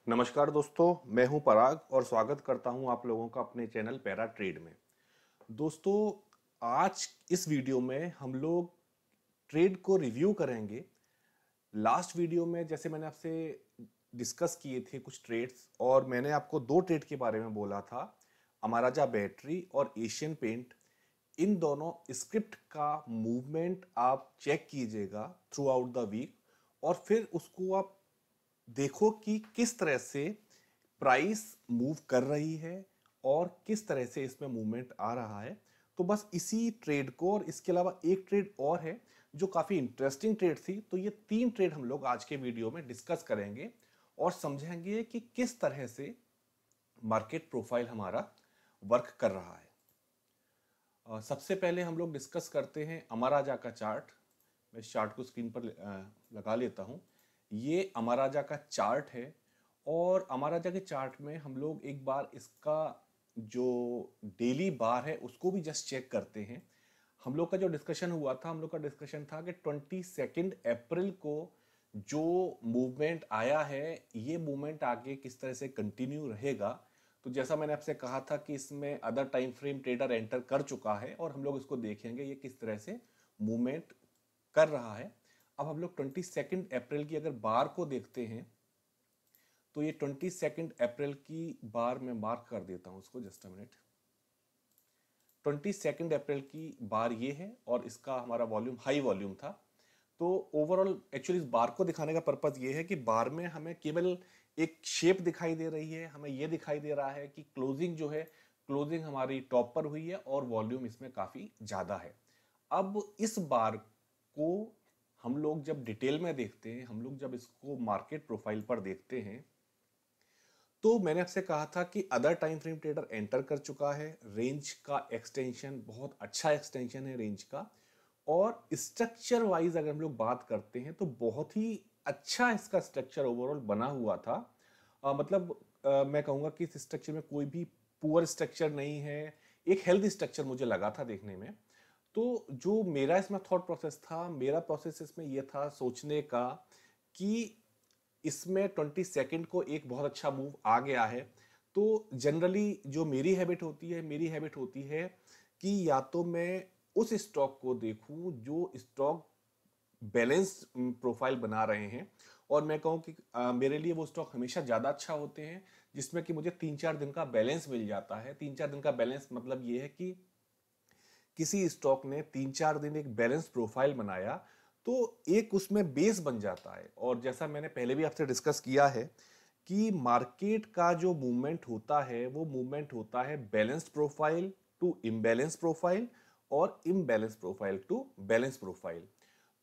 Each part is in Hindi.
नमस्कार दोस्तों, मैं हूं पराग और स्वागत करता हूं आप लोगों का अपने चैनल पैरा ट्रेड में। दोस्तों, आज इस वीडियो में हम लोग ट्रेड को रिव्यू करेंगे। लास्ट वीडियो में जैसे मैंने आपसे डिस्कस किए थे कुछ ट्रेड्स और मैंने आपको दो ट्रेड के बारे में बोला था, अमाराजा बैटरी और एशियन पेंट। इन दोनों स्क्रिप्ट का मूवमेंट आप चेक कीजिएगा थ्रू आउट द वीक और फिर उसको आप देखो कि किस तरह से प्राइस मूव कर रही है और किस तरह से इसमें मूवमेंट आ रहा है। तो बस इसी ट्रेड को और इसके अलावा एक ट्रेड और है जो काफ़ी इंटरेस्टिंग ट्रेड थी। तो ये तीन ट्रेड हम लोग आज के वीडियो में डिस्कस करेंगे और समझेंगे कि किस तरह से मार्केट प्रोफाइल हमारा वर्क कर रहा है। सबसे पहले हम लोग डिस्कस करते हैं अमराजा का चार्ट। मैं इस चार्ट को स्क्रीन पर लगा लेता हूँ। ये अमराजा का चार्ट है और अमराजा के चार्ट में हम लोग एक बार इसका जो डेली बार है उसको भी जस्ट चेक करते हैं। हम लोग का जो डिस्कशन हुआ था, हम लोग का डिस्कशन था कि 22 अप्रैल को जो मूवमेंट आया है, ये मूवमेंट आगे किस तरह से कंटिन्यू रहेगा। तो जैसा मैंने आपसे कहा था कि इसमें other time frame trader enter कर चुका है और हम लोग इसको देखेंगे ये किस तरह से मूवमेंट कर रहा है। अब हम लोग 22 अप्रैल की अगर बार को देखते हैं तो ये 22 अप्रैल की बार में मार्क कर देता हूं उसको, जस्ट अ मिनट। 22 अप्रैल की बार ये है और इसका हमारा वॉल्यूम हाई वॉल्यूम था। तो ओवरऑल एक्चुअली इस बार को दिखाने का पर्पज ये है कि बार में हमें केवल एक शेप दिखाई दे रही है, हमें ये दिखाई दे रहा है कि क्लोजिंग जो है, क्लोजिंग हमारी टॉप पर हुई है और वॉल्यूम इसमें काफी ज्यादा है। अब इस बार को हम लोग जब डिटेल में देखते हैं, हम लोग जब इसको मार्केट प्रोफाइल पर देखते हैं, तो मैंने आपसे कहा था कि other time frame trader enter कर चुका है। रेंज का एक्सटेंशन बहुत अच्छा एक्सटेंशन है रेंज का। और स्ट्रक्चर वाइज अगर हम लोग बात करते हैं तो बहुत ही अच्छा इसका स्ट्रक्चर ओवरऑल बना हुआ था। मतलब मैं कहूँगा कि इस स्ट्रक्चर में कोई भी पुअर स्ट्रक्चर नहीं है। एक हेल्दी स्ट्रक्चर मुझे लगा था देखने में। तो जो मेरा इसमें थॉट प्रोसेस था, मेरा प्रोसेस इसमें यह था सोचने का कि इसमें 22 को एक बहुत अच्छा मूव आ गया है। तो जनरली जो मेरी हैबिट होती है कि या तो मैं उस स्टॉक को देखूं जो स्टॉक बैलेंस प्रोफाइल बना रहे हैं और मैं कहूं कि मेरे लिए वो स्टॉक हमेशा ज़्यादा अच्छा होते हैं जिसमें कि मुझे 3-4 दिन का बैलेंस मिल जाता है। 3-4 दिन का बैलेंस मतलब ये है कि किसी स्टॉक ने 3-4 दिन एक बैलेंस प्रोफाइल बनाया तो एक उसमें बेस बन जाता है। और जैसा मैंने पहले भी आपसे डिस्कस किया है कि मार्केट का जो मूवमेंट होता है वो मूवमेंट होता है balanced profile to imbalance profile और imbalance profile to balance profile.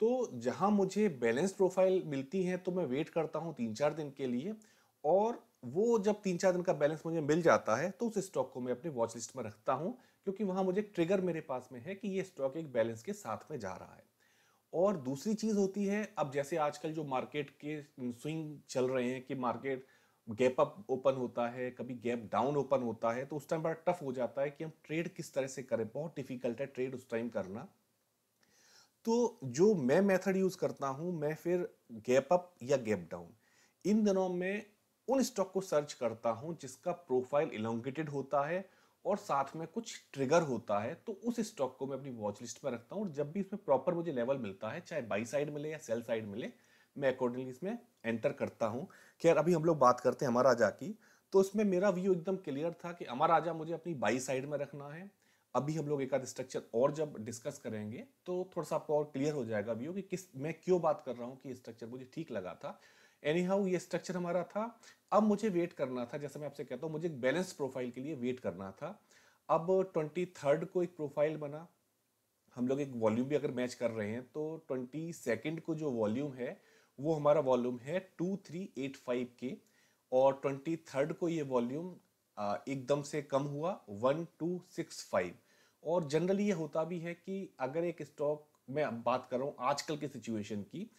तो जहां मुझे बैलेंस प्रोफाइल मिलती है तो मैं वेट करता हूं 3-4 दिन के लिए। और वो जब 3-4 दिन का बैलेंस मुझे मिल जाता है तो उस स्टॉक को मैं अपनी वॉच लिस्ट में रखता हूं, क्योंकि वहां मुझे एक ट्रिगर मेरे पास में है कि ये स्टॉक एक बैलेंस के साथ में जा रहा है। और दूसरी चीज होती है, अब जैसे आजकल जो मार्केट के स्विंग चल रहे हैं कि मार्केट गैप अप ओपन होता है, कभी गैप डाउन ओपन होता है, तो उस टाइम बड़ा टफ हो जाता है कि हम ट्रेड किस तरह से करें। बहुत डिफिकल्ट है ट्रेड उस टाइम करना। तो जो मैं मेथड यूज करता हूं, मैं फिर गैप अप या गैप डाउन, इन दिनों में उन स्टॉक को सर्च करता हूं जिसका प्रोफाइल इलोंगेटेड होता है और साथ में कुछ ट्रिगर होता है। तो उस स्टॉक को मैं अपनी वॉच लिस्ट में रखता हूं और जब भी इसमें प्रॉपर मुझे लेवल मिलता है, चाहे बाई साइड मिले या सेल साइड मिले, मैं अकॉर्डिंगली इसमें एंटर करता हूं। खैर, अभी हम लोग बात करते हैं अमर राजा की। तो इसमें मेरा व्यू एकदम क्लियर था कि अमर राजा मुझे अपनी बाई साइड में रखना है। अभी हम लोग एक आध स्ट्रक्चर और जब डिस्कस करेंगे तो थोड़ा सा आपको और क्लियर हो जाएगा व्यू कि किस मैं क्यों बात कर रहा हूं कि स्ट्रक्चर मुझे ठीक लगा था। एनी हाउ, ये स्ट्रक्चर हमारा था। अब मुझे वेट करना था, जैसे मैं आपसे कहता हूं, मुझे एक बैलेंस प्रोफाइल के लिए वेट करना था। अब 23 को एक प्रोफाइल बना। हम लोग एक वॉल्यूम भी अगर मैच कर रहे हैं तो 22 को जो वॉल्यूम है वो हमारा वॉल्यूम है 2385 के। और 23 को ये वॉल्यूम एकदम से कम हुआ 1265। और जनरली ये होता भी है कि अगर एक स्टॉक, मैं अब बात कर रहा हूँ आजकल की सिचुएशन की,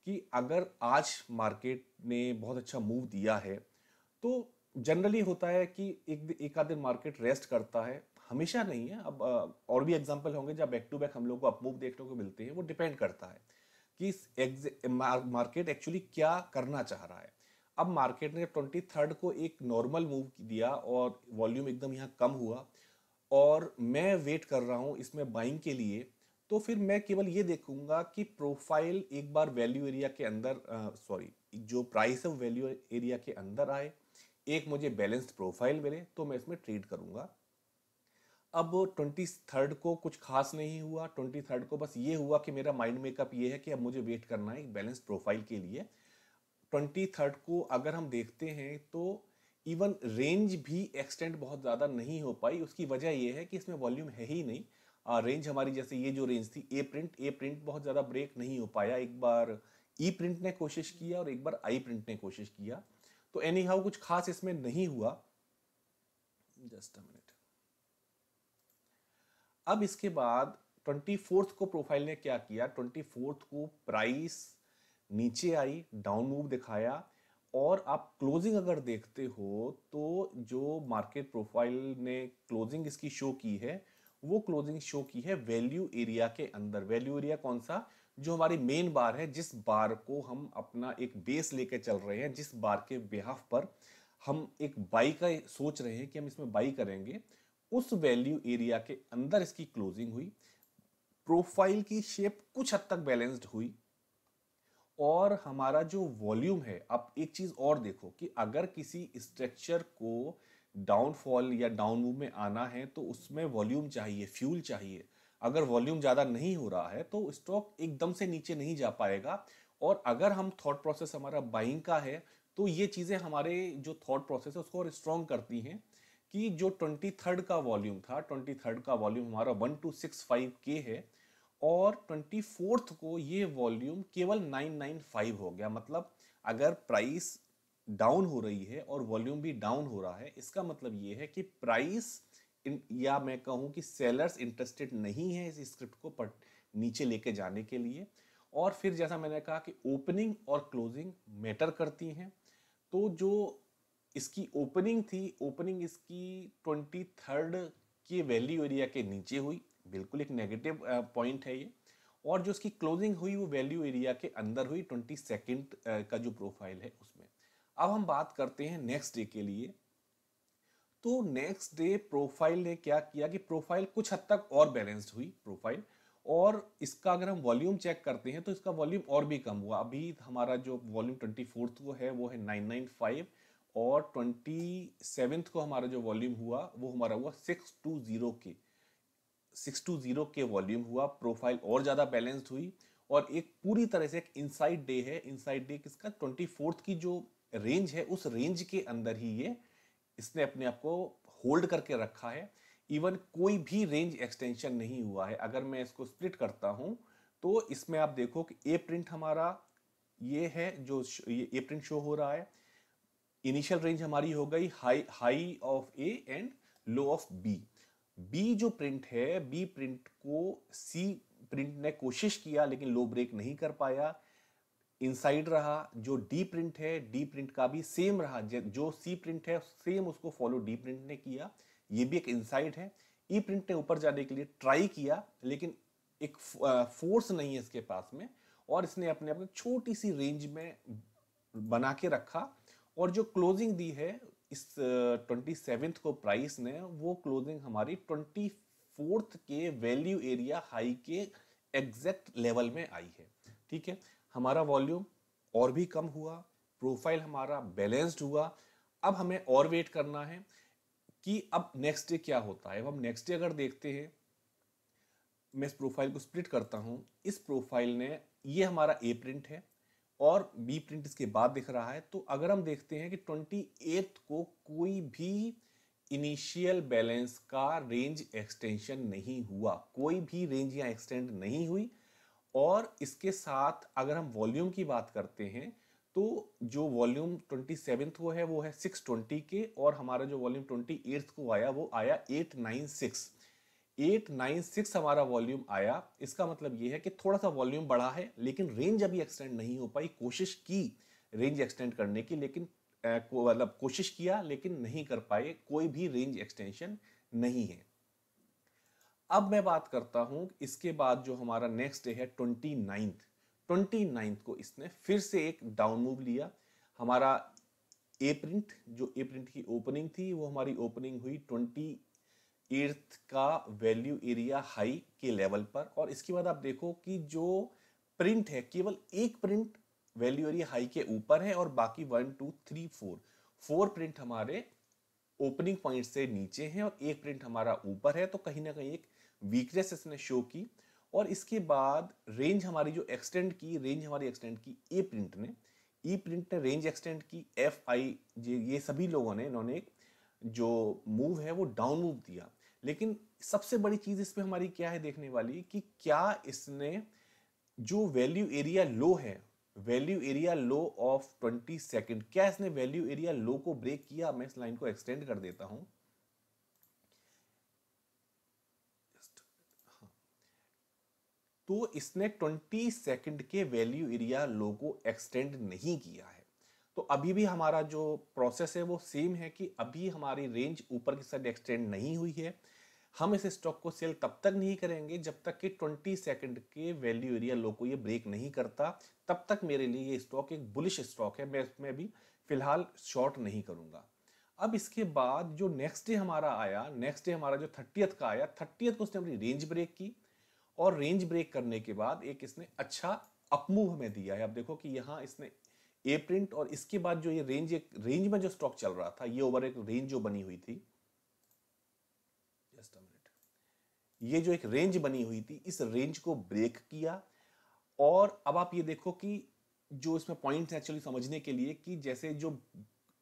कि अगर आज मार्केट ने बहुत अच्छा मूव दिया है तो जनरली होता है कि एक आध दिन मार्केट रेस्ट करता है। हमेशा नहीं है। अब और भी एग्जांपल होंगे जब बैक टू बैक हम लोग को अप मूव देखने को मिलते हैं। वो डिपेंड करता है कि मार्केट एक्चुअली क्या करना चाह रहा है। अब मार्केट ने 23rd को एक नॉर्मल मूव दिया और वॉल्यूम एकदम यहाँ कम हुआ और मैं वेट कर रहा हूँ इसमें बाइंग के लिए, तो फिर मैं केवल ये देखूंगा कि प्रोफाइल एक बार वैल्यू एरिया के अंदर, सॉरी, जो प्राइस है वो वैल्यू एरिया के अंदर आए, एक मुझे बैलेंस्ड प्रोफाइल मिले तो मैं इसमें ट्रेड करूंगा। अब 23rd को कुछ खास नहीं हुआ, 23rd को बस ये हुआ कि मेरा माइंड मेकअप ये है कि अब मुझे वेट करना है एक बैलेंस्ड प्रोफाइल के लिए। 23rd को अगर हम देखते हैं तो इवन रेंज भी एक्सटेंड बहुत ज़्यादा नहीं हो पाई। उसकी वजह ये है कि इसमें वॉल्यूम है ही नहीं। रेंज हमारी, जैसे ये जो रेंज थी ए प्रिंट बहुत ज़्यादा ब्रेक नहीं हो पाया। एक बार ई प्रिंट ने कोशिश किया और एक बार आई प्रिंट ने कोशिश किया, तो एनी हाउ कुछ खास इसमें नहीं हुआ। Just a minute. अब इसके बाद 24th को प्रोफाइल ने क्या किया, 24th को प्राइस नीचे आई, डाउन मूव दिखाया, और आप क्लोजिंग अगर देखते हो तो जो मार्केट प्रोफाइल ने क्लोजिंग इसकी शो की है, वो क्लोजिंग शो की है वैल्यू एरिया के अंदर। वैल्यू एरिया कौन सा? जो हमारी मेन बार है, जिस बार को हम अपना एक बेस लेके चल रहे हैं, जिस बार के बिहाफ पर हम एक बाई का सोच रहे हैं कि हम इसमें बाई करेंगे, उस वैल्यू एरिया के अंदर इसकी क्लोजिंग हुई। प्रोफाइल की शेप कुछ हद तक बैलेंस्ड हुई और हमारा जो वॉल्यूम है, अब एक चीज और देखो कि अगर किसी स्ट्रक्चर को डाउनफॉल या डाउन मूव में आना है तो उसमें वॉल्यूम चाहिए, फ्यूल चाहिए। अगर वॉल्यूम ज्यादा नहीं हो रहा है तो स्टॉक एकदम से नीचे नहीं जा पाएगा। और अगर हम थॉट प्रोसेस हमारा बाइंग का है तो ये चीजें हमारे जो थॉट प्रोसेस है उसको और स्ट्रॉन्ग करती हैं कि जो 23rd का वॉल्यूम था, 23rd का वॉल्यूम हमारा 1265K है और 24th को ये वॉल्यूम केवल 995 हो गया। मतलब अगर प्राइस डाउन हो रही है और वॉल्यूम भी डाउन हो रहा है, इसका मतलब ये है कि प्राइस या मैं कहूं कि सेलर्स इंटरेस्टेड नहीं है इस स्क्रिप्ट को नीचे लेके जाने के लिए। और फिर जैसा मैंने कहा कि ओपनिंग और क्लोजिंग मैटर करती हैं, तो जो इसकी ओपनिंग थी, ओपनिंग इसकी 23rd के वैल्यू एरिया के नीचे हुई, बिल्कुल एक नेगेटिव पॉइंट है ये। और जो इसकी क्लोजिंग हुई वो वैल्यू एरिया के अंदर हुई, 22nd का जो प्रोफाइल है उसमें। अब हम बात करते हैं नेक्स्ट डे के लिए। तो नेक्स्ट डे प्रोफाइल ने क्या किया कि प्रोफाइल कुछ हद तक और बैलेंस्ड हुई प्रोफाइल, और इसका अगर हम वॉल्यूम चेक करते हैं तो इसका वॉल्यूम और भी कम हुआ। अभी हमारा जो वॉल्यूम 24th को है वो है 995 और 27th को हमारा जो वॉल्यूम हुआ वो हमारा हुआ 620 के वॉल्यूम हुआ। प्रोफाइल और ज्यादा बैलेंस्ड हुई और एक पूरी तरह से एक इनसाइड डे है। इनसाइड डे किसका? 24th की जो रेंज है उस रेंज के अंदर ही ये इसने अपने आप को होल्ड करके रखा है। इवन कोई भी रेंज एक्सटेंशन नहीं हुआ है। अगर मैं इसको स्प्लिट करता हूं तो इसमें आप देखो कि ए प्रिंट हमारा ये है, जो ये ए प्रिंट शो हो रहा है। इनिशियल रेंज हमारी हो गई high of A and low of B. B जो प्रिंट है, बी प्रिंट को सी प्रिंट ने कोशिश किया लेकिन लो ब्रेक नहीं कर पाया, इनसाइड रहा। जो डी प्रिंट है, डी प्रिंट का भी सेम रहा, जो सी प्रिंट है सेम उसको फॉलो डी प्रिंट ने किया, ये भी एक इनसाइड है। ई प्रिंट ने ऊपर जाने के लिए ट्राई किया लेकिन एक फोर्स नहीं है इसके पास में, और इसने अपने आप को छोटी सी रेंज में बना के रखा। और जो क्लोजिंग दी है इस 27th को प्राइस ने, वो क्लोजिंग हमारी 24th के वैल्यू एरिया हाई के एग्जैक्ट लेवल में आई है। ठीक है, हमारा वॉल्यूम और भी कम हुआ, प्रोफाइल हमारा बैलेंस्ड हुआ। अब हमें और वेट करना है कि अब नेक्स्ट डे क्या होता है। अब हम नेक्स्ट डे अगर देखते हैं, मैं इस प्रोफाइल को स्प्लिट करता हूं। इस प्रोफाइल ने, ये हमारा ए प्रिंट है और बी प्रिंट इसके बाद दिख रहा है। तो अगर हम देखते हैं कि 28th को कोई भी इनिशियल बैलेंस का रेंज एक्सटेंशन नहीं हुआ, कोई भी रेंज या एक्सटेंड नहीं हुई। और इसके साथ अगर हम वॉल्यूम की बात करते हैं तो जो वॉल्यूम 27th को है वो है 620 के, और हमारा जो वॉल्यूम 28th को आया वो आया 896 हमारा वॉल्यूम आया। इसका मतलब ये है कि थोड़ा सा वॉल्यूम बढ़ा है लेकिन रेंज अभी एक्सटेंड नहीं हो पाई। कोशिश की रेंज एक्सटेंड करने की, लेकिन मतलब कोशिश किया लेकिन नहीं कर पाए, कोई भी रेंज एक्सटेंशन नहीं है। अब मैं बात करता हूं इसके बाद जो हमारा नेक्स्ट डे है 29th को इसने फिर से एक डाउन मूव लिया। हमारा ए प्रिंट, जो ए प्रिंट की ओपनिंग थी वो हमारी ओपनिंग हुई 28th का वैल्यू एरिया हाई के लेवल पर। और इसके बाद आप देखो कि जो प्रिंट है केवल एक प्रिंट वैल्यू एरिया हाई के ऊपर है और बाकी 1 2 3 4 प्रिंट हमारे ओपनिंग पॉइंट से नीचे हैं और एक प्रिंट हमारा ऊपर है। तो कहीं ना कहीं एक वीकनेस इसने शो की। और इसके बाद रेंज हमारी जो एक्सटेंड की, रेंज हमारी एक्सटेंड की ए प्रिंट ने, ई प्रिंट ने रेंज एक्सटेंड की, एफ आई ये सभी लोगों ने, इन्होंने जो मूव है वो डाउन मूव दिया। लेकिन सबसे बड़ी चीज इसमें हमारी क्या है देखने वाली, कि क्या इसने जो वैल्यू एरिया लो है, value area low of 20 second, क्या इसने वैल्यू एरिया लो को ब्रेक किया। मैं इस लाइन को एक्सटेंड कर देता हूं। तो इसने 20 सेकंड के वैल्यू एरिया लो को एक्सटेंड नहीं किया है। तो अभी भी हमारा जो प्रोसेस है वो सेम है कि अभी हमारी रेंज ऊपर की साइड एक्सटेंड नहीं हुई है। हम इस स्टॉक को सेल तब तक नहीं करेंगे जब तक कि 20 सेकंड के वैल्यू एरिया लो को ये ब्रेक नहीं करता। तब तक मेरे लिए ये स्टॉक एक बुलिश स्टॉक है, मैं इसमें भी फिलहाल शॉर्ट नहीं करूंगा। अब इसके बाद जो नेक्स्ट डे हमारा आया, नेक्स्ट डे हमारा जो 30th का आया, 30th को उसने अपनी रेंज ब्रेक की और रेंज ब्रेक करने के बाद एक इसने अच्छा अपमूव हमें दिया है। अब देखो कि यहाँ इसने ए प्रिंट और इसके बाद जो ये रेंज, एक रेंज में जो स्टॉक चल रहा था, ये ओवर एक रेंज जो बनी हुई थी, जस्ट अ मिनट, ये जो एक रेंज बनी हुई थी इस रेंज को ब्रेक किया। और अब आप ये देखो कि जो इसमें पॉइंट एक्चुअली समझने के लिए, कि जैसे जो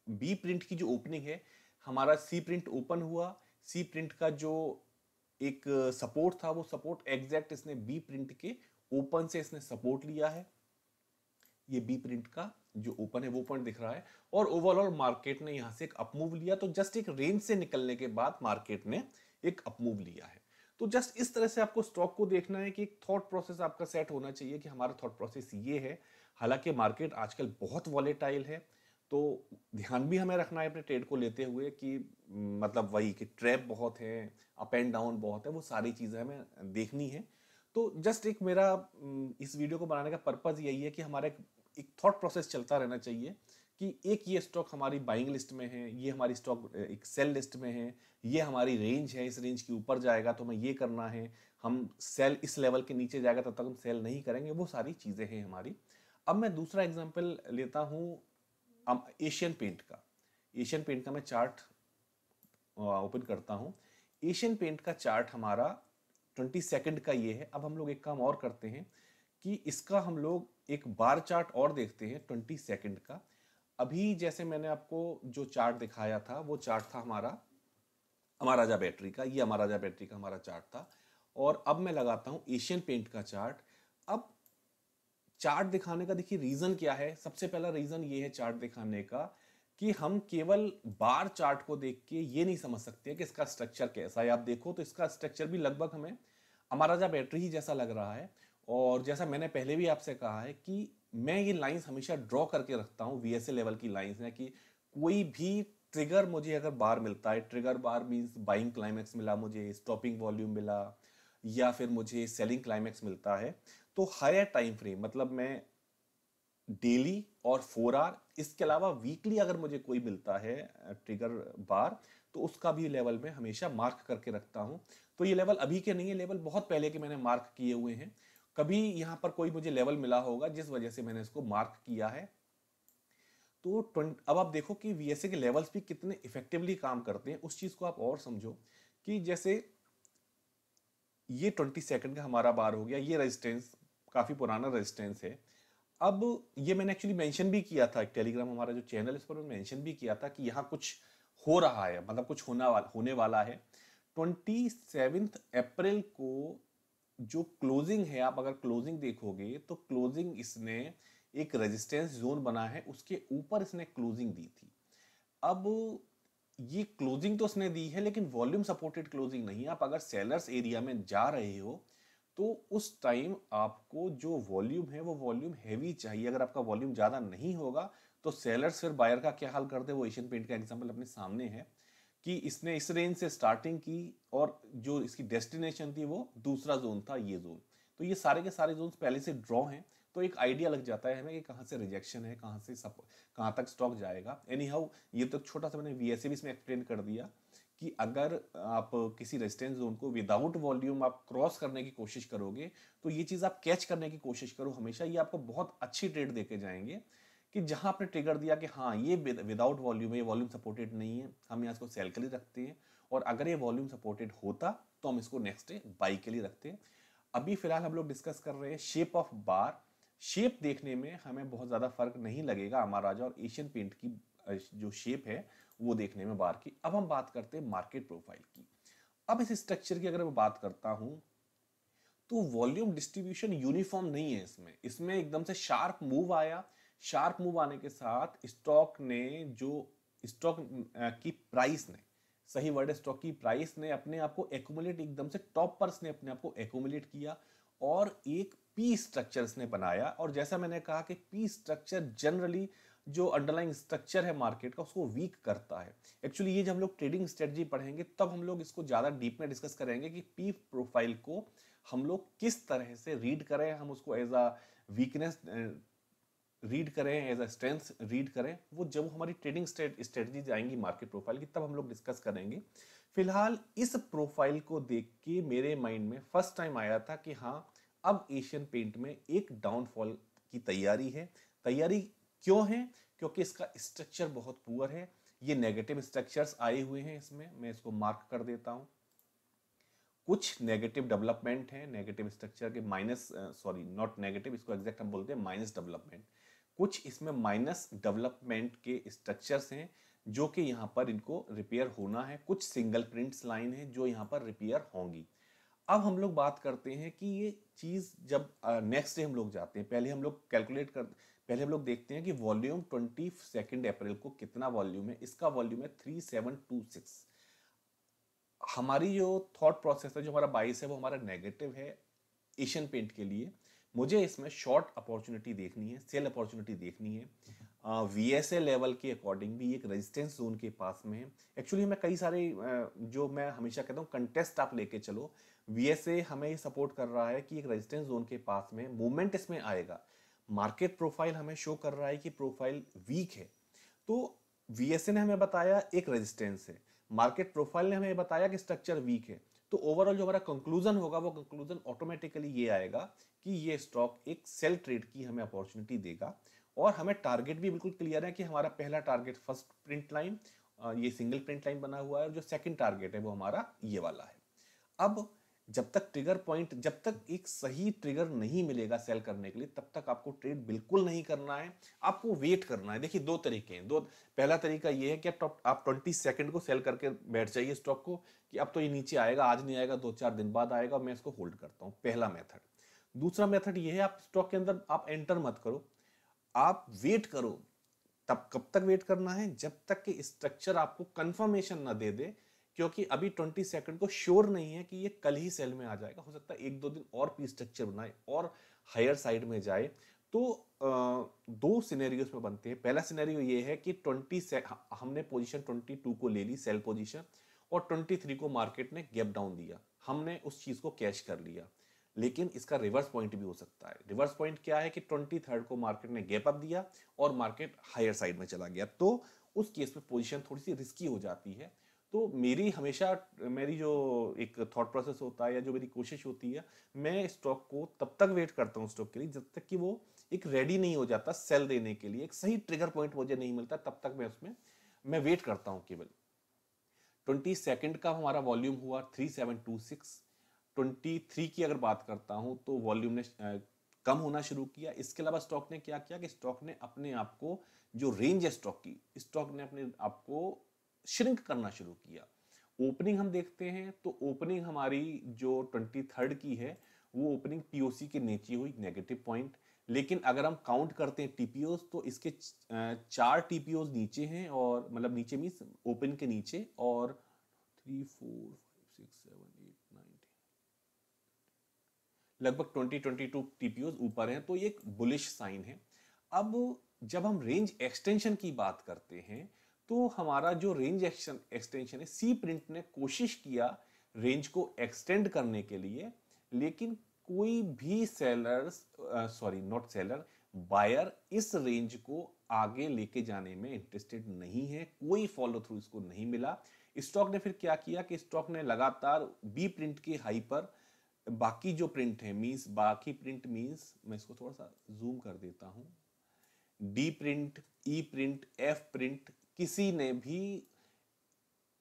बी प्रिंट की जो ओपनिंग है, हमारा सी प्रिंट ओपन हुआ, सी प्रिंट का जो एक सपोर्ट था वो सपोर्ट एग्जैक्ट इसने बी प्रिंट के ओपन से इसने सपोर्ट लिया है। ये बी प्रिंट का जो ओपन है वो पॉइंट दिख रहा है और ओवरऑल मार्केट ने यहां से एक अपमूव लिया। तो जस्ट एक रेंज से निकलने के बाद मार्केट ने एक अपमूव लिया है। तो जस्ट इस तरह से आपको स्टॉक को देखना है कि एक थॉट प्रोसेस आपका सेट होना चाहिए कि हमारा थॉट प्रोसेस ये है। हालांकि मार्केट आजकल बहुत वॉलेटाइल है, तो ध्यान भी हमें रखना है अपने ट्रेड को लेते हुए कि मतलब वही कि ट्रैप बहुत है, अप एंड डाउन बहुत है, वो सारी चीज़ें हमें देखनी है। तो जस्ट एक मेरा इस वीडियो को बनाने का पर्पज़ यही है कि हमारा एक थॉट प्रोसेस चलता रहना चाहिए कि एक ये स्टॉक हमारी बाइंग लिस्ट में है, ये हमारी स्टॉक एक सेल लिस्ट में है, ये हमारी रेंज है, इस रेंज के ऊपर जाएगा तो हमें ये करना है, हम सेल इस लेवल के नीचे जाएगा तब तक हम सेल नहीं करेंगे, वो सारी चीज़ें हैं हमारी। अब मैं दूसरा एग्जांपल लेता हूँ एशियन पेंट का। एशियन पेंट का मैं चार्ट ओपन करता हूँ। एशियन पेंट का चार्ट हमारा 20 सेकंड का ये है। अब हम लोग एक काम और करते हैं कि इसका हम लोग एक बार चार्ट और देखते हैं 20 सेकंड का। अभी जैसे मैंने आपको जो चार्ट दिखाया था वो चार्ट था हमारा अमाराजा बैटरी का, ये अमाराजा बैटरी का हमारा चार्ट था। और अब मैं लगाता हूँ एशियन पेंट का चार्ट। अब चार्ट दिखाने का देखिए रीजन क्या है। सबसे पहला रीजन ये है चार्ट दिखाने का कि हम केवल बार चार्ट को देख के ये नहीं समझ सकते कि इसका स्ट्रक्चर कैसा है। आप देखो तो इसका स्ट्रक्चर भी लगभग हमें अमाराजा बैटरी ही जैसा लग रहा है। और जैसा मैंने पहले भी आपसे कहा है कि मैं ये लाइंस हमेशा ड्रॉ करके रखता हूँ, वीएसए लेवल की लाइंस है कि कोई भी ट्रिगर मुझे अगर बार मिलता है, ट्रिगर बार मीन्स बाइंग क्लाइमेक्स मिला, मुझे स्टॉपिंग वॉल्यूम मिला, या फिर मुझे सेलिंग क्लाइमेक्स मिलता है, तो हायर टाइम फ्रेम मतलब मैं डेली और 4 आवर, इसके अलावा वीकली अगर मुझे कोई मिलता है ट्रिगर बार, तो उसका भी लेवल में हमेशा मार्क करके रखता हूं। तो ये लेवल अभी के नहीं है, लेवल बहुत पहले के मैंने मार्क किए हुए हैं। कभी यहां पर कोई मुझे लेवल मिला होगा जिस वजह से मैंने इसको मार्क किया है। तो अब आप देखो कि वीएसए के लेवल्स भी कितने इफेक्टिवली काम करते हैं। उस चीज को आप और समझो कि जैसे ये 20 सेकंड का हमारा बार हो गया, ये रेजिस्टेंस काफी पुराना रेजिस्टेंस है। अब ये मैंने एक्चुअली मेंशन भी किया था, टेलीग्राम हमारा जो चैनल है इस पर मैं मेंशन भी किया था कि यहाँ कुछ हो रहा है, मतलब कुछ होने वाला है। 27 अप्रैल को जो क्लोजिंग है, आप अगर क्लोजिंग देखोगे तो क्लोजिंग इसने एक रेजिस्टेंस जोन बना है, उसके ऊपर इसने क्लोजिंग दी थी। अब ये क्लोजिंग तो उसने दी है लेकिन वॉल्यूम सपोर्टेड क्लोजिंग नहीं है। आप अगर सेलर्स एरिया में जा रहे हो तो उस टाइम आपको जो वॉल्यूम है वो वॉल्यूम हैवी चाहिए। अगर आपका वॉल्यूम ज़्यादा नहीं होगा तो सेलर्स फिर बायर का क्या हाल करते हैं, वो एशियन पेंट का एग्जांपल अपने सामने है कि इसने इस रेंज से स्टार्टिंग की और जो इसकी डेस्टिनेशन थी वो दूसरा जोन था, ये जोन। तो ये सारे के सारे जोन पहले से ड्रॉ हैं, तो एक आइडिया लग जाता है हमें कि कहाँ से रिजेक्शन है, कहाँ से कहाँ तक स्टॉक जाएगा। एनी हाउ, ये तो छोटा सा मैंने वीएसए भी इसमें एक्सप्लेन कर दिया कि अगर आप किसी रेजिस्टेंस जोन को विदाउट वॉल्यूम आप क्रॉस करने की कोशिश करोगे तो ये चीज़ आप कैच करने की कोशिश करो हमेशा, ये आपको बहुत अच्छी ट्रेड देके जाएंगे कि जहां आपने ट्रिगर दिया कि हाँ ये विदाउट वॉल्यूम है, ये वॉल्यूम सपोर्टेड नहीं है, हम यहाँ इसको सेल के लिए रखते हैं, और अगर ये वॉल्यूम सपोर्टेड होता तो हम इसको नेक्स्ट डे बाई के लिए रखते हैं। अभी फिलहाल हम लोग डिस्कस कर रहे हैं शेप ऑफ बार। शेप देखने में हमें बहुत ज़्यादा फर्क नहीं लगेगा महाराजा और एशियन पेंट की जो शेप है वो देखने में बार की। अब हम बात करते हैं मार्केट प्रोफाइल की। अब इस स्ट्रक्चर की अगर मैं बात करता हूं तो वॉल्यूम डिस्ट्रीब्यूशन यूनिफॉर्म नहीं है इसमें। इसमें एकदम से शार्प मूव आया, शार्प मूव आने के साथ स्टॉक ने जो स्टॉक की प्राइस ने, सही वर्ड है, स्टॉक की प्राइस ने अपने आप को एक्यूमुलेट, एकदम से टॉप पर ने अपने आप को एक्यूमुलेट किया और एक पी स्ट्रक्चर इसने बनाया। और जैसा मैंने कहा कि पी स्ट्रक्चर जनरली जो अंडरलाइंग स्ट्रक्चर है मार्केट का उसको वीक करता है। एक्चुअली ये जब हम लोग ट्रेडिंग स्ट्रेटजी पढ़ेंगे तब हम लोग इसको ज़्यादा डीप में डिस्कस करेंगे कि पी प्रोफाइल को हम लोग किस तरह से रीड करें, हम उसको एज अ वीकनेस रीड करें, एज अ स्ट्रेंथ रीड करें, वो जब हमारी ट्रेडिंग स्ट्रेटजीज आएंगी मार्केट प्रोफाइल की तब हम लोग डिस्कस करेंगे। फिलहाल इस प्रोफाइल को देख के मेरे माइंड में फर्स्ट टाइम आया था कि हाँ अब एशियन पेंट में एक डाउनफॉल की तैयारी है। तैयारी क्यों है? क्योंकि इसका स्ट्रक्चर बहुत पुअर है, ये नेगेटिव स्ट्रक्चर्स आए हुए हैं इसमें, मैं इसको मार्क कर देता हूं। कुछ नेगेटिव डेवलपमेंट है, नेगेटिव स्ट्रक्चर के माइनस, सॉरी नॉट नेगेटिव, इसको एग्जैक्ट हम बोलते हैं माइनस डेवलपमेंट। कुछ इसमें माइनस डेवलपमेंट के स्ट्रक्चर्स हैं जो कि यहाँ पर इनको रिपेयर होना है। कुछ सिंगल प्रिंट्स लाइन है जो यहाँ पर रिपेयर होंगी। अब हम लोग बात करते हैं कि ये चीज़ जब नेक्स्ट डे हम लोग जाते हैं, पहले हम लोग कैलकुलेट कर, पहले हम लोग देखते हैं कि वॉल्यूम 22 अप्रैल को कितना वॉल्यूम है। इसका वॉल्यूम है 3726। हमारी जो थॉट प्रोसेस है, जो हमारा बाइस है, वो हमारा नेगेटिव है एशियन पेंट के लिए। मुझे इसमें शॉर्ट अपॉर्चुनिटी देखनी है, सेल अपॉर्चुनिटी देखनी है। वीएसए लेवल के अकॉर्डिंग भी एक रेजिस्टेंस जोन के पास में है। एक्चुअली मैं कई सारे जो मैं हमेशा कहता हूँ कंटेस्ट आप लेके चलो, वीएसए हमें ये सपोर्ट कर रहा है कि एक रेजिस्टेंस जोन के पास में मूवमेंट इसमें आएगा। मार्केट प्रोफाइल हमें शो कर रहा है कि प्रोफाइल वीक है, तो वीएसए ने हमें बताया एक रेजिस्टेंस है, मार्केट प्रोफाइल ने हमें बताया कि स्ट्रक्चर वीक है। तो ओवरऑल जो हमारा कंक्लूजन होगा वो कंक्लूजन ऑटोमेटिकली ये आएगा कि ये स्टॉक एक सेल ट्रेड की हमें अपॉर्चुनिटी देगा। और हमें टारगेट भी बिल्कुल क्लियर है कि हमारा पहला टारगेट फर्स्ट प्रिंट लाइन, ये सिंगल प्रिंट लाइन बना हुआ है, और जो सेकंड टारगेट है वो हमारा ये वाला है। अब जब तक ट्रिगर पॉइंट, जब तक एक सही ट्रिगर नहीं मिलेगा सेल करने के लिए, तब तक आपको ट्रेड बिल्कुल नहीं करना है, आपको वेट करना है। देखिए दो तरीके हैं, दो, पहला तरीका ये है कि आप 20 सेकंड को सेल करके बैठ जाइए स्टॉक को कि अब तो ये नीचे आएगा, आज नहीं आएगा, 2-4 दिन बाद आएगा, मैं इसको होल्ड करता हूँ, पहला मेथड। दूसरा मेथड ये है, आप स्टॉक के अंदर आप एंटर मत करो, आप वेट करो। तब कब तक वेट करना है? जब तक कि स्ट्रक्चर आपको कंफर्मेशन ना दे दे, क्योंकि अभी 20 सेकंड को श्योर नहीं है कि ये कल ही सेल में आ जाएगा। हो सकता है 1-2 दिन और पी स्ट्रक्चर बनाए और हायर साइड में जाए। तो दो सिनेरियोस में बनते हैं। पहला सिनेरियो ये है कि हमने पोजीशन 22 को ले ली सेल पोजीशन, और 23 को मार्केट ने गैप डाउन दिया, हमने उस चीज को कैश कर लिया। लेकिन इसका रिवर्स पॉइंट भी हो सकता है। रिवर्स पॉइंट क्या है कि 23 को मार्केट ने गैप अप दिया और मार्केट हायर साइड में चला गया, तो उस केस में पोजीशन थोड़ी सी रिस्की हो जाती है। तो मेरी जो एक थॉट प्रोसेस होता है या जो मेरी कोशिश होती है, मैं स्टॉक को तब तक वेट करता हूँ स्टॉक के लिए जब तक कि वो एक रेडी नहीं हो जाता सेल देने के लिए, एक सही ट्रिगर पॉइंट मुझे नहीं मिलता, तब तक मैं उसमें मैं वेट करता हूँ केवल। 20 सेकंड का हमारा वॉल्यूम हुआ 3726। 23 की अगर बात करता हूं तो वॉल्यूम ने कम होना शुरू किया। इसके अलावा स्टॉक ने क्या किया कि स्टॉक ने अपने आप को, जो रेंज है स्टॉक की, स्टॉक ने अपने आप को श्रिंक करना शुरू किया। ओपनिंग हम देखते हैं तो ओपनिंग हमारी जो 23 की है वो ओपनिंग पीओसी के नीचे हुई, नेगेटिव पॉइंट। लेकिन अगर हम काउंट करते हैं टीपीओज तो इसके 4 टीपीओज नीचे हैं, और मतलब नीचे मीन्स ओपन के नीचे, और 3 4 5 6 7 8 9 लगभग 20-22 टीपीओज ऊपर हैं, तो ये एक बुलिश साइन है। अब जब हम रेंज एक्सटेंशन की बात करते हैं तो हमारा जो रेंज एक्सटेंशन है, सी प्रिंट ने कोशिश किया रेंज को एक्सटेंड करने के लिए, लेकिन कोई भी sellers sorry not seller, buyer इस रेंज को आगे लेके जाने में इंटरेस्टेड नहीं है, कोई फॉलो थ्रू इसको नहीं मिला। स्टॉक ने फिर क्या किया कि स्टॉक ने लगातार बी प्रिंट के हाई पर बाकी जो प्रिंट है मींस बाकी प्रिंट मींस मैं इसको थोड़ा सा जूम कर देता हूं, डी प्रिंट, ई प्रिंट, एफ प्रिंट, किसी ने भी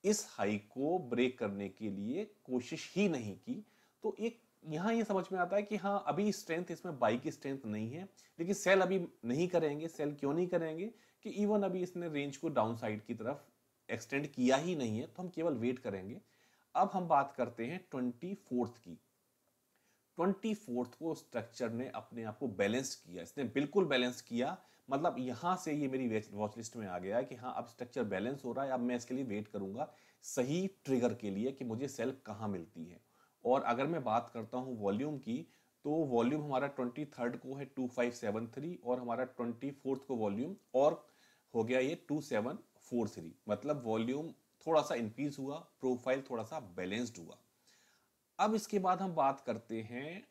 इस हाई को ब्रेक करने के लिए कोशिश ही नहीं की। तो एक यहां ये समझ में आता है कि हाँ अभी स्ट्रेंथ इसमें बाई की स्ट्रेंथ नहीं है, लेकिन सेल अभी नहीं करेंगे। सेल क्यों नहीं करेंगे कि इवन अभी इसने रेंज को डाउन साइड की तरफ एक्सटेंड किया ही नहीं है, तो हम केवल वेट करेंगे। अब हम बात करते हैं 24th की। 24th को स्ट्रक्चर ने अपने आप को बैलेंस किया, इसने बिल्कुल बैलेंस किया। मतलब यहां से ये मेरी वॉच लिस्ट में आ गया है कि हाँ अब स्ट्रक्चर बैलेंस हो रहा है, अब मैं इसके लिए वेट करूंगा सही ट्रिगर के लिए कि मुझे सेल कहां मिलती है। और अगर मैं बात करता हूं वॉल्यूम की, तो वॉल्यूम हमारा 23rd को है 2573 और हमारा 24th को वॉल्यूम और हो गया ये 2743। मतलब वॉल्यूम थोड़ा सा इंक्रीज हुआ, प्रोफाइल थोड़ा सा बैलेंस्ड हुआ। अब इसके बाद हम बात करते हैं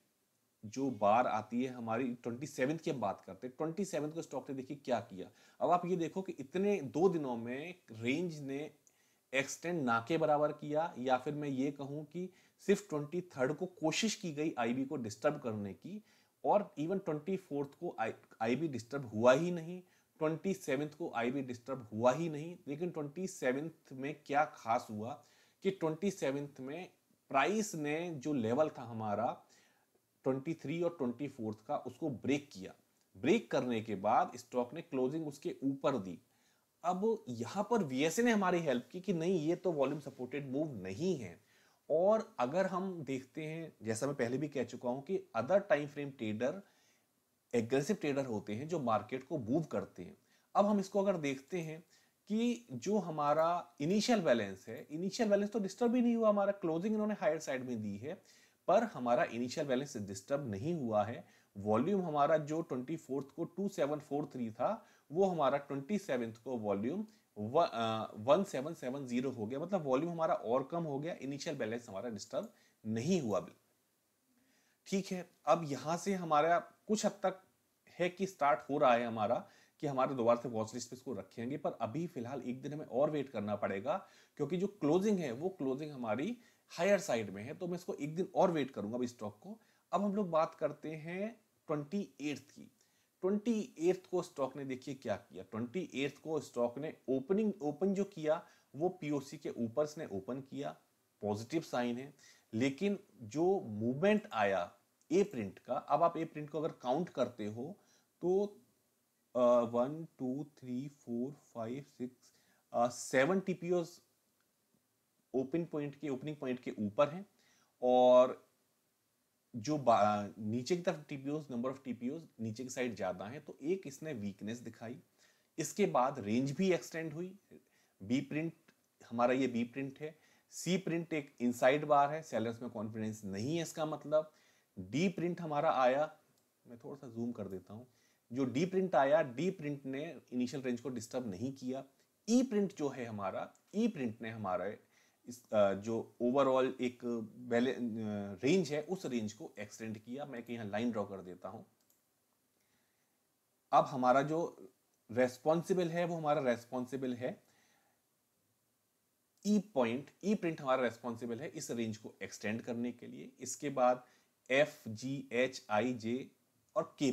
जो बार आती है हमारी 27th की हम बात करते हैं। 27th को स्टॉक ने देखिए क्या किया। अब आप ये देखो कि इतने 2 दिनों में रेंज ने एक्सटेंड ना के बराबर किया, या फिर मैं ये कहूं कि सिर्फ 23rd को कोशिश की गई आईबी को डिस्टर्ब करने की, और इवन 24th को आईबी डिस्टर्ब हुआ ही नहीं, 27th को आईबी डिस्टर्ब हुआ ही नहीं। लेकिन 27th में क्या खास हुआ कि 27th में प्राइस ने जो लेवल था हमारा 23 और 24th का, उसको ब्रेक किया। ब्रेक करने के बाद स्टॉक ने क्लोजिंग उसके ऊपर दी। अब यहां पर वीएसए ने हमारी हेल्प की कि नहीं ये तो वॉल्यूम सपोर्टेड मूव नहीं है। और अगर हम देखते हैं, जैसा मैं पहले भी कह चुका हूं कि other time frame trader aggressive trader होते हैं जो मार्केट को मूव करते हैं। अब हम इसको अगर देखते हैं कि जो हमारा इनिशियल बैलेंस है, इनिशियल बैलेंस तो डिस्टर्ब ही नहीं हुआ, हमारा क्लोजिंग इन्होंने हायर साइड में दी है, पर हमारा इनिशियल बैलेंस डिस्टर्ब नहीं हुआ है। वॉल्यूम हमारा जो 24th को 2743 था, वो हमारा 27th को वॉल्यूम 1770 हो गया। मतलब वॉल्यूम हमारा और कम हो गया, इनिशियल बैलेंस हमारा डिस्टर्ब नहीं हुआ। ठीक है, अब यहां से हमारा कुछ हद तक है कि स्टार्ट हो रहा है हमारा कि हमारे दोबारा से वॉच लिस्ट पे इसको रखेंगे, पर अभी फिलहाल एक दिन हमें और वेट करना पड़ेगा, क्योंकि जो क्लोजिंग है वो क्लोजिंग हमारी हायर साइड में है। तो मैं इसको एक दिन और वेट करूंगा अब स्टॉक को। अब हम लोग बात करते हैं 28th की। 28th को स्टॉक ने देखिए क्या किया। 28th को स्टॉक ने ओपन जो किया वो पीओसी के ऊपर से ओपन किया, पॉजिटिव साइन है। लेकिन जो मूवमेंट आया ए प्रिंट का, अब आप ए प्रिंट को अगर काउंट करते हो तो 1 2 3 4 5 6 7 टीपीओज ओपनिंग पॉइंट के ऊपर हैं, और जो नीचे की तरफ टीपीओज, नंबर ऑफ टीपीओज नीचे की साइड ज्यादा है, तो एक इसने वीकनेस दिखाई। इसके बाद रेंज भी एक्सटेंड हुई। बी प्रिंट हमारा ये बी प्रिंट है, सी प्रिंट एक इनसाइड बार है, सेलर्स में कॉन्फिडेंस नहीं है इसका मतलब। डी प्रिंट हमारा आया, मैं थोड़ा सा जूम कर देता हूं, जो डी प्रिंट आया, डी प्रिंट ने इनिशियल रेंज को डिस्टर्ब नहीं किया। ई प्रिंट जो है हमारा, ई प्रिंट ने हमारा इस जो ओवरऑल एक रेंज है उस रेंज को एक्सटेंड किया। मैं यहाँ लाइन ड्रॉ कर देता हूं। अब हमारा जो रेस्पॉन्सिबल है वो हमारा रेस्पॉन्सिबल है ई पॉइंट, ई प्रिंट हमारा रेस्पॉन्सिबल है इस रेंज को एक्सटेंड करने के लिए। इसके बाद एफ जी एच आई जे और के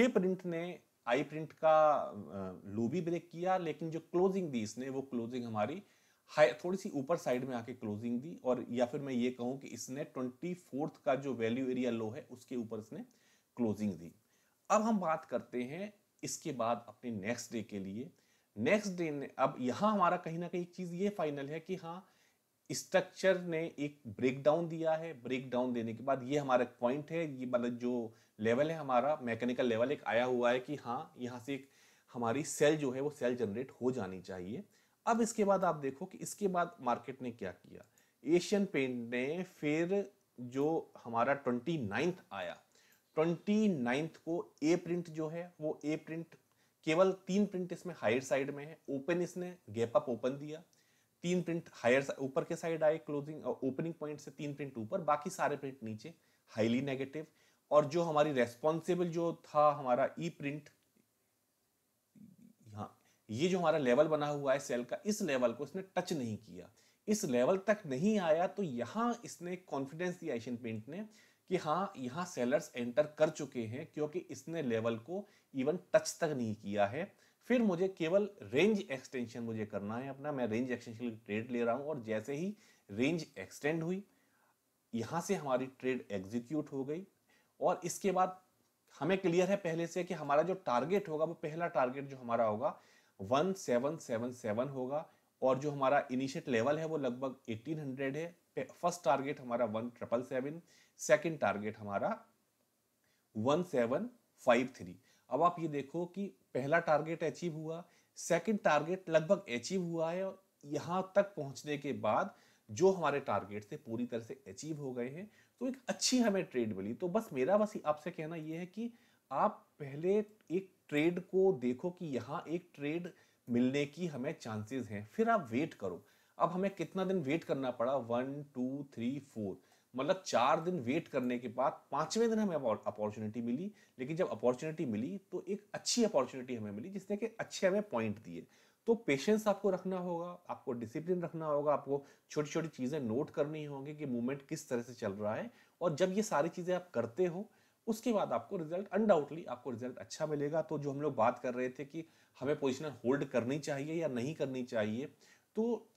प्रिंट ने आई प्रिंट का लो भी ब्रेक किया, लेकिन जो क्लोजिंग दी इसने वो क्लोजिंग हमारी हाई थोड़ी सी ऊपर साइड में आके क्लोजिंग दी, और या फिर मैं ये कहूं कि इसने 24th का जो वैल्यू एरिया लो है उसके ऊपर इसने क्लोजिंग दी। अब हम बात करते हैं इसके बाद अपने नेक्स्ट डे के लिए। नेक्स्ट डे ने अब यहां हमारा कहीं ना कहीं एक चीज ये फाइनल है कि हाँ स्ट्रक्चर ने एक ब्रेकडाउन दिया है। ब्रेकडाउन देने के बाद ये हमारा पॉइंट है, ये मतलब जो लेवल है हमारा मैकेनिकल लेवल एक आया हुआ है कि हाँ यहां से एक हमारी सेल जो है वो सेल जनरेट हो जानी चाहिए। अब इसके बाद आप देखो कि इसके बाद मार्केट ने क्या किया। एशियन पेंट ने फिर जो हमारा 29th आया, 29th को ए प्रिंट जो है वो ए प्रिंट, केवल 3 प्रिंट इसमें हायर साइड में है। ओपन इसने गैप अप ओपन दिया, 3 प्रिंट हायर ऊपर के साइड आए, क्लोजिंग ओपनिंग पॉइंट से 3 प्रिंट ऊपर, बाकी सारे प्रिंट नीचे हाईली नेगेटिव। और जो हमारी रेस्पॉन्सिबल जो था हमारा ई प्रिंट, यहाँ ये जो हमारा लेवल बना हुआ है सेल का, इस लेवल को इसने टच नहीं किया, इस लेवल तक नहीं आया, तो यहाँ इसने कॉन्फिडेंस दिया एशियन पेंट ने कि हाँ यहाँ सेलर्स एंटर कर चुके हैं, क्योंकि इसने लेवल को इवन टच तक नहीं किया है। फिर मुझे केवल रेंज एक्सटेंशन मुझे करना है अपना, मैं रेंज एक्सटेंशन की ट्रेड ले रहा हूँ, और जैसे ही रेंज एक्सटेंड हुई, यहाँ से हमारी ट्रेड एग्जीक्यूट हो गई। और इसके बाद हमें क्लियर है पहले से कि हमारा जो टारगेट होगा, वो पहला टारगेट जो हमारा होगा 1777 होगा, और जो हमारा इनिशिएट लेवल है वो लगभग 1800 है। फर्स्ट टारगेट हमारा 1777, सेकंड टारगेट हमारा 1753। अब आप ये देखो कि पहला टारगेट अचीव हुआ, सेकंड टारगेट लगभग अचीव हुआ है, और यहां तक पहुंचने के बाद जो हमारे टारगेट थे पूरी तरह से अचीव हो गए हैं, तो एक अच्छी हमें ट्रेड मिली। तो बस मेरा आपसे कहना यह है कि आप पहले एक ट्रेड को देखो कि यहाँ एक ट्रेड मिलने की हमें चांसेस हैं, फिर आप वेट करो। अब हमें कितना दिन वेट करना पड़ा, 1 2 3 4, मतलब 4 दिन वेट करने के बाद 5वें दिन हमें अपॉर्चुनिटी मिली। लेकिन जब अपॉर्चुनिटी मिली तो एक अच्छी अपॉर्चुनिटी हमें मिली, जिसने कि अच्छे हमें पॉइंट दिए। तो पेशेंस आपको रखना होगा, आपको डिसिप्लिन रखना होगा, आपको छोटी छोटी चीजें नोट करनी होंगी कि मूवमेंट किस तरह से चल रहा है। और जब ये सारी चीजें आप करते हो, उसके बाद आपको रिजल्ट अनडाउटली आपको रिजल्ट अच्छा मिलेगा। तो जो हम लोग बात कर रहे थे कि हमें पोजीशन होल्ड करनी चाहिए या नहीं करनी चाहिए, तो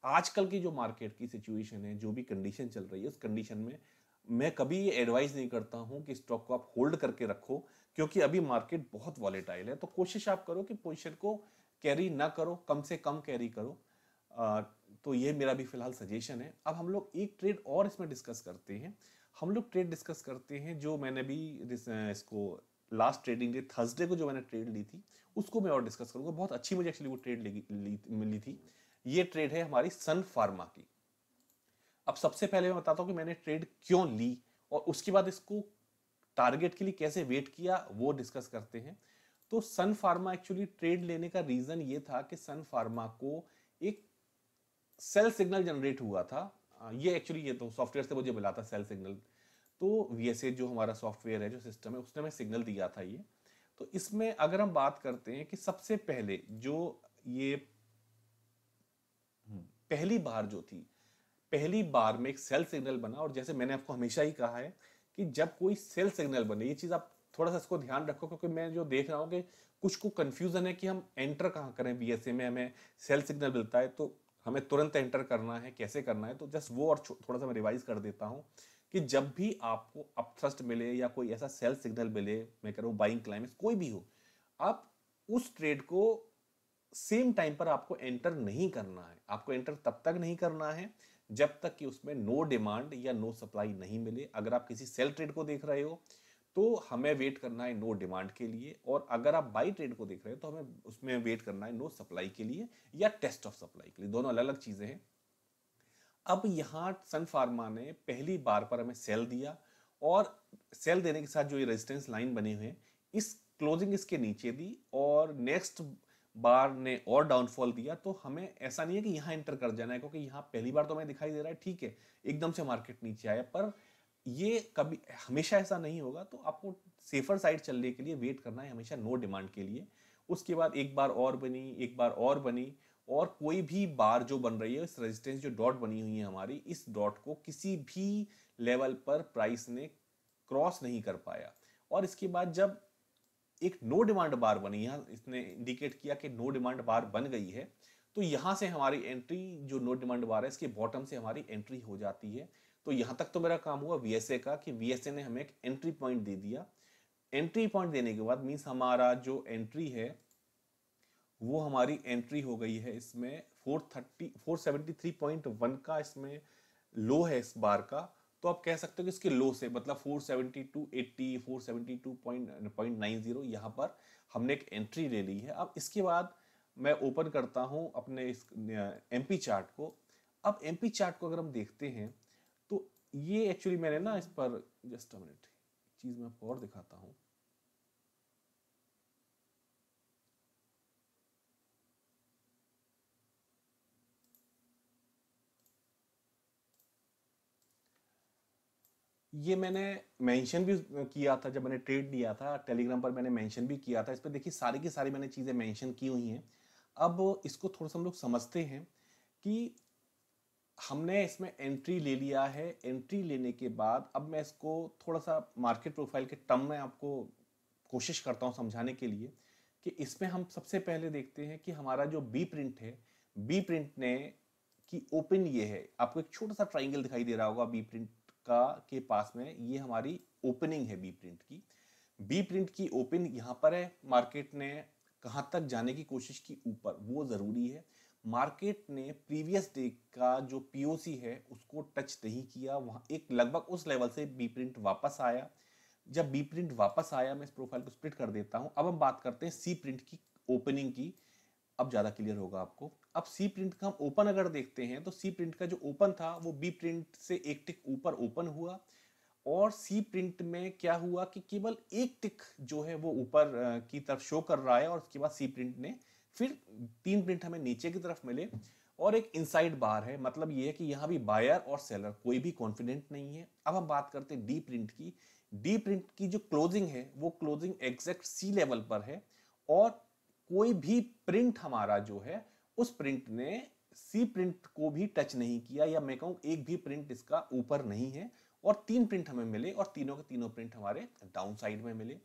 आजकल की जो मार्केट की सिचुएशन है, जो भी कंडीशन चल रही है, उस कंडीशन में मैं कभी ये एडवाइस नहीं करता हूं कि स्टॉक को आप होल्ड करके रखो, क्योंकि अभी मार्केट बहुत वॉलेटाइल है। तो कोशिश आप करो कि पोजीशन को कैरी ना करो, कम से कम कैरी करो। आ, तो ये मेरा भी फिलहाल सजेशन है। अब हम लोग एक ट्रेड और इसमें डिस्कस करते हैं। हम लोग ट्रेड डिस्कस करते हैं जो मैंने भी इसको लास्ट ट्रेडिंग डे थर्सडे को जो मैंने ट्रेड ली थी, उसको मैं और डिस्कस करूंगा। बहुत अच्छी मुझे एक्चुअली वो ट्रेड मिली थी। ये ट्रेड है हमारी सन फार्मा की। अब सबसे पहले मैं बताता हूं कि मैंने ट्रेड क्यों ली, और उसके बाद इसको टारगेट के लिए कैसे वेट किया, वो डिस्कस करते हैं। तो सन फार्मा एक्चुअली ट्रेड लेने का रीजन ये था कि सन फार्मा को एक सेल सिग्नल जनरेट हुआ था। ये एक्चुअली ये तो सॉफ्टवेयर से मुझे मिला था सेल सिग्नल। तो वीएसए जो हमारा सॉफ्टवेयर है, जो सिस्टम है, उसने हमें सिग्नल दिया था ये। तो इसमें अगर हम बात करते हैं कि सबसे पहले जो ये पहली बार जो थी, पहली बार में एक सेल सिग्नल बना। और जैसे मैंने आपको हमेशा ही कहा है कि जब कोई सेल सिग्नल बने, ये चीज आप थोड़ा सा इसको ध्यान रखो, क्योंकि मैं जो देख रहा हूँ कि कुछ को कंफ्यूजन है कि हम एंटर कहाँ करें। बीएसए में हमें सेल सिग्नल मिलता है तो हमें तुरंत एंटर करना है, कैसे करना है। तो जस्ट वो और थोड़ा सा मैं रिवाइज कर देता हूँ कि जब भी आपको अपथ्रस्ट मिले या कोई ऐसा सेल सिग्नल मिले, मैं कह रहा हूँ बाइंग क्लाइमेक्स कोई भी हो, आप उस ट्रेड को सेम टाइम पर आपको एंटर नहीं करना है। आपको एंटर तब तक नहीं करना है जब तक कि उसमें नो डिमांड या नो सप्लाई नहीं मिले। अगर आप किसी सेल ट्रेड को देख रहे हो तो हमें वेट करना है नो डिमांड के लिए, और अगर आप बाई ट्रेड को देख रहे हो तो हमें उसमें वेट करना है नो सप्लाई के लिए या टेस्ट ऑफ सप्लाई के लिए। दोनों अलग अलग चीजें हैं। अब यहां सन फार्मा ने पहली बार पर हमें सेल दिया, और सेल देने के साथ जो ये रेजिस्टेंस लाइन बने हुए हैं, इस क्लोजिंग इसके नीचे दी, और नेक्स्ट बार ने और डाउनफॉल दिया। तो हमें ऐसा नहीं है कि यहां एंटर कर जाना है, क्योंकि यहां पहली बार तो हमें दिखाई दे रहा है, ठीक है एकदम से मार्केट नीचे आया, पर ये कभी हमेशा ऐसा नहीं होगा। तो आपको सेफर साइड चलने के लिए वेट करना है हमेशा नो डिमांड के लिए। उसके बाद एक बार और बनी, एक बार और बनी, और कोई भी बार जो बन रही है, इस रेजिस्टेंस जो डॉट बनी हुई है हमारी, इस डॉट को किसी भी लेवल पर प्राइस ने क्रॉस नहीं कर पाया। और इसके बाद जब एक नो डिमांड बार बनी, यहाँ इसने इंडिकेट किया कि नो डिमांड बार बन गई है, तो यहां से हमारी एंट्री, जो नो डिमांड बार है इसके बॉटम से हमारी एंट्री हो जाती है। तो यहां तक तो मेरा काम हुआ वीएसए का, कि वीएसए ने हमें एक एंट्री पॉइंट दे दिया। एंट्री पॉइंट देने के बाद मीन्स हमारा जो एंट्री है वो हमारी एंट्री हो गई है इसमें 473.1 का इसमें लो है इस बार का। तो आप कह सकते हो कि इसके लो से मतलब 472.80, 472.90, यहाँ पर हमने एक एंट्री ले ली है। अब इसके बाद मैं ओपन करता हूं अपने इस एमपी चार्ट को। अब एमपी चार्ट को अगर हम देखते हैं तो ये एक्चुअली मैंने ना इस पर जस्ट अ मिनट चीज मैं आपको और दिखाता हूं। ये मैंने मेंशन भी किया था जब मैंने ट्रेड लिया था टेलीग्राम पर, मैंने मेंशन भी किया था। इस पर देखिए सारी की सारी मैंने चीज़ें मेंशन की हुई हैं। अब इसको थोड़ा सा हम लोग समझते हैं कि हमने इसमें एंट्री ले लिया है। एंट्री लेने के बाद अब मैं इसको थोड़ा सा मार्केट प्रोफाइल के टर्म में आपको कोशिश करता हूँ समझाने के लिए कि इसमें हम सबसे पहले देखते हैं कि हमारा जो बी प्रिंट है, बी प्रिंट ने की ओपन ये है, आपको एक छोटा सा ट्राइंगल दिखाई दे रहा होगा बी प्रिंट का के पास में, ये हमारी ओपनिंग है बी प्रिंट की। बी प्रिंट की ओपन यहाँ पर है। मार्केट ने कहाँ तक जाने की कोशिश की? ऊपर, वो जरूरी है। मार्केट ने प्रीवियस डे का जो पीओसी है उसको टच नहीं किया, वहां एक लगभग उस लेवल से बी प्रिंट वापस आया। जब बी प्रिंट वापस आया, मैं इस प्रोफाइल को स्प्लिट कर देता हूं। अब हम बात करते हैं सी प्रिंट की ओपनिंग की। अब ज्यादा क्लियर होगा आपको। अब सी प्रिंट का हम ओपन अगर देखते हैं तो सी प्रिंट का जो ओपन था वो बी प्रिंट से एक टिक ऊपर ओपन हुआ, और सी प्रिंट में क्या हुआ कि केवल एक टिक जो है वो ऊपर की तरफ शो कर रहा है, और उसके बाद सी प्रिंट ने फिर 3 प्रिंट हमें नीचे की तरफ मिले, और एक इनसाइड बार है। मतलब ये है कि यहाँ भी बायर और सेलर कोई भी कॉन्फिडेंट नहीं है। अब हम बात करते हैं डी प्रिंट की। डी प्रिंट की जो क्लोजिंग है वो क्लोजिंग एग्जैक्ट सी लेवल पर है, और कोई भी प्रिंट हमारा जो है उस प्रिंट ने सी प्रिंट को भी टच नहीं किया, या मैं कहूं एक भी प्रिंट इसका ऊपर नहीं है। और 3 प्रिंट हमें मिले, और तीनों के तीनों प्रिंट हमारे डाउन साइड में मिले।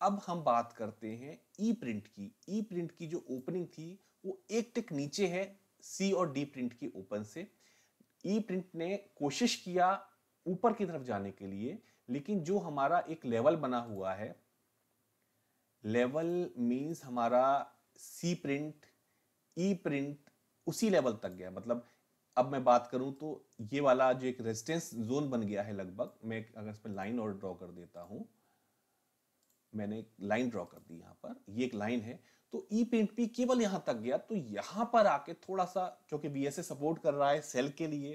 अब हम बात करते हैं ई प्रिंट की। ई प्रिंट की जो ओपनिंग थी वो एक टिक नीचे है सी और डी प्रिंट की ओपन से। ई प्रिंट ने कोशिश किया ऊपर की तरफ जाने के लिए, लेकिन जो हमारा एक लेवल बना हुआ है, लेवल मींस हमारा सी प्रिंट, ई प्रिंट उसी लेवल तक गया। मतलब अब मैं बात करूं तो ये वाला जो एक रेजिस्टेंस जोन बन गया है लगभग, मैं अगर इसमें लाइन और ड्रॉ कर देता हूं, मैंने एक लाइन ड्रॉ कर दी यहां पर, ये एक लाइन है। तो ई प्रिंट भी केवल यहां तक गया। तो यहां पर आके थोड़ा सा, क्योंकि बीएसए सपोर्ट कर रहा है सेल के लिए,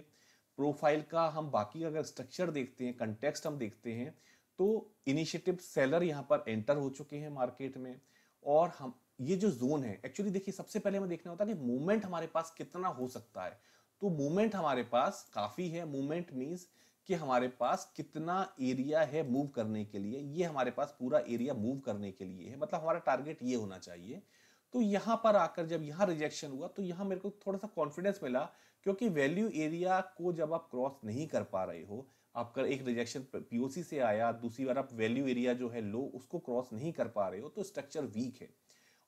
प्रोफाइल का हम बाकी अगर स्ट्रक्चर देखते हैं, कंटेक्स्ट हम देखते हैं, तो इनिशिएटिव सेलर यहां पर एंटर हो चुके हैं मार्केट में। और हम ये जो जोन है, एक्चुअली देखिए सबसे पहले हमें देखना होता है कि मूवमेंट हमारे पास कितना हो सकता है। तो मूवमेंट हमारे पास काफी है। मूवमेंट मींस कि हमारे पास कितना एरिया है मूव करने के लिए। ये हमारे पास पूरा एरिया मूव करने के लिए है, मतलब हमारा टारगेट ये होना चाहिए। तो यहां पर आकर जब यहां रिजेक्शन हुआ तो यहां मेरे को थोड़ा सा कॉन्फिडेंस मिला, क्योंकि वैल्यू एरिया को जब आप क्रॉस नहीं कर पा रहे हो, आपका एक रिजेक्शन पीओसी से आया, दूसरी बार आप वैल्यू एरिया जो है लो उसको क्रॉस नहीं कर पा रहे हो, तो स्ट्रक्चर वीक है।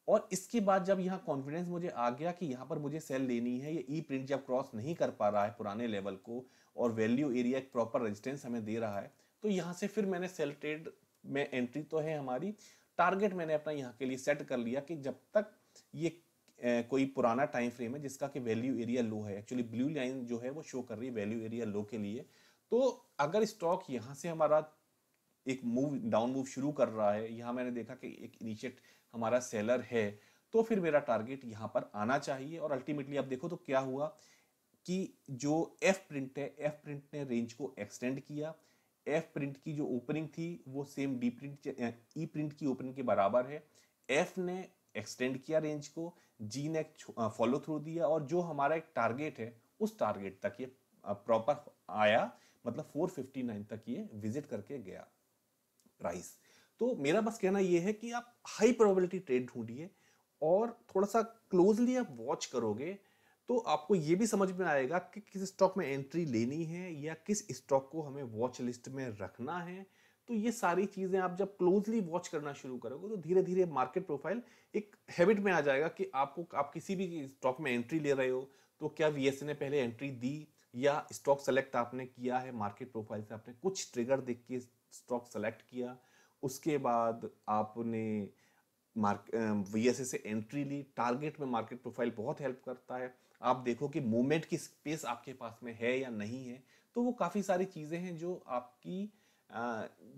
और इसके बाद जब यहाँ कॉन्फिडेंस मुझे आ गया कि यहाँ पर मुझे सेल लेनी है, ये ई प्रिंट जब क्रॉस नहीं कर पा रहा है पुराने लेवल को, और वैल्यू एरिया एक प्रॉपर रेजिस्टेंस हमें दे रहा है, तो यहाँ से फिर मैंने सेल ट्रेड में एंट्री तो है हमारी, टारगेट मैंने अपना यहाँ के लिए सेट कर लिया कि जब तक ये कोई पुराना टाइम फ्रेम है जिसका कि वैल्यू एरिया लो है, एक्चुअली ब्लू लाइन जो है वो शो कर रही है वैल्यू एरिया लो के लिए। तो अगर स्टॉक यहाँ से हमारा एक मूव डाउन मूव शुरू कर रहा है, यहाँ मैंने देखा कि एक इनिशिएट हमारा सेलर है, तो फिर मेरा टारगेट यहाँ पर आना चाहिए। और अल्टीमेटली आप देखो तो क्या हुआ कि जो एफ प्रिंट है, एफ प्रिंट ने रेंज को एक्सटेंड किया। एफ प्रिंट की जो ओपनिंग थी वो सेम डी प्रिंट ई प्रिंट की ओपनिंग के बराबर है। एफ ने एक्सटेंड किया रेंज को, जी ने फॉलो थ्रू दिया, और जो हमारा एक टारगेट है उस टारगेट तक ये प्रॉपर आया, मतलब 459 तक ये विजिट करके गया प्राइस। तो मेरा बस कहना यह है कि आप हाई प्रोबेबिलिटी ट्रेड ढूंढिए, और थोड़ा सा क्लोजली आप वॉच करोगे तो आपको ये भी समझ में आएगा कि किस स्टॉक में एंट्री लेनी है या किस स्टॉक को हमें वॉच लिस्ट में रखना है। तो ये सारी चीजें आप जब क्लोजली वॉच करना शुरू करोगे तो धीरे धीरे मार्केट प्रोफाइल एक हैबिट में आ जाएगा कि आप किसी भी स्टॉक में एंट्री ले रहे हो तो क्या वीएसए ने पहले एंट्री दी, या स्टॉक सेलेक्ट आपने किया है मार्केट प्रोफाइल से, आपने कुछ ट्रिगर देख के स्टॉक सेलेक्ट किया, उसके बाद आपने वीएसए से एंट्री ली। टारगेट में मार्केट प्रोफाइल बहुत हेल्प करता है। आप देखो कि मूवमेंट की स्पेस आपके पास में है या नहीं है। तो वो काफी सारी चीजें हैं जो आपकी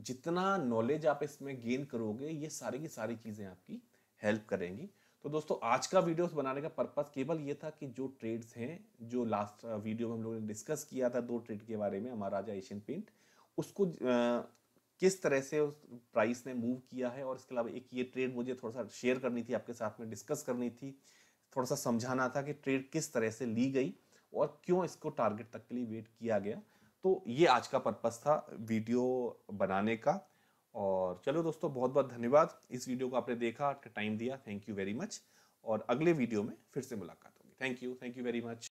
जितना नॉलेज आप इसमें गेन करोगे, ये सारी की सारी चीजें आपकी हेल्प करेंगी। तो दोस्तों आज का वीडियोस बनाने का पर्पस केवल ये था कि जो ट्रेड्स हैं, जो लास्ट वीडियो में हम लोगों ने डिस्कस किया था 2 ट्रेड के बारे में, महाराजा एशियन पेंट, उसको किस तरह से उस प्राइस ने मूव किया है, और इसके अलावा एक ये ट्रेड मुझे थोड़ा सा शेयर करनी थी आपके साथ में, डिस्कस करनी थी, थोड़ा सा समझाना था कि ट्रेड किस तरह से ली गई और क्यों इसको टारगेट तक के लिए वेट किया गया। तो ये आज का पर्पस था वीडियो बनाने का। और चलो दोस्तों, बहुत बहुत धन्यवाद, इस वीडियो को आपने देखा, टाइम दिया, थैंक यू वेरी मच। और अगले वीडियो में फिर से मुलाकात होगी। Thank you very much.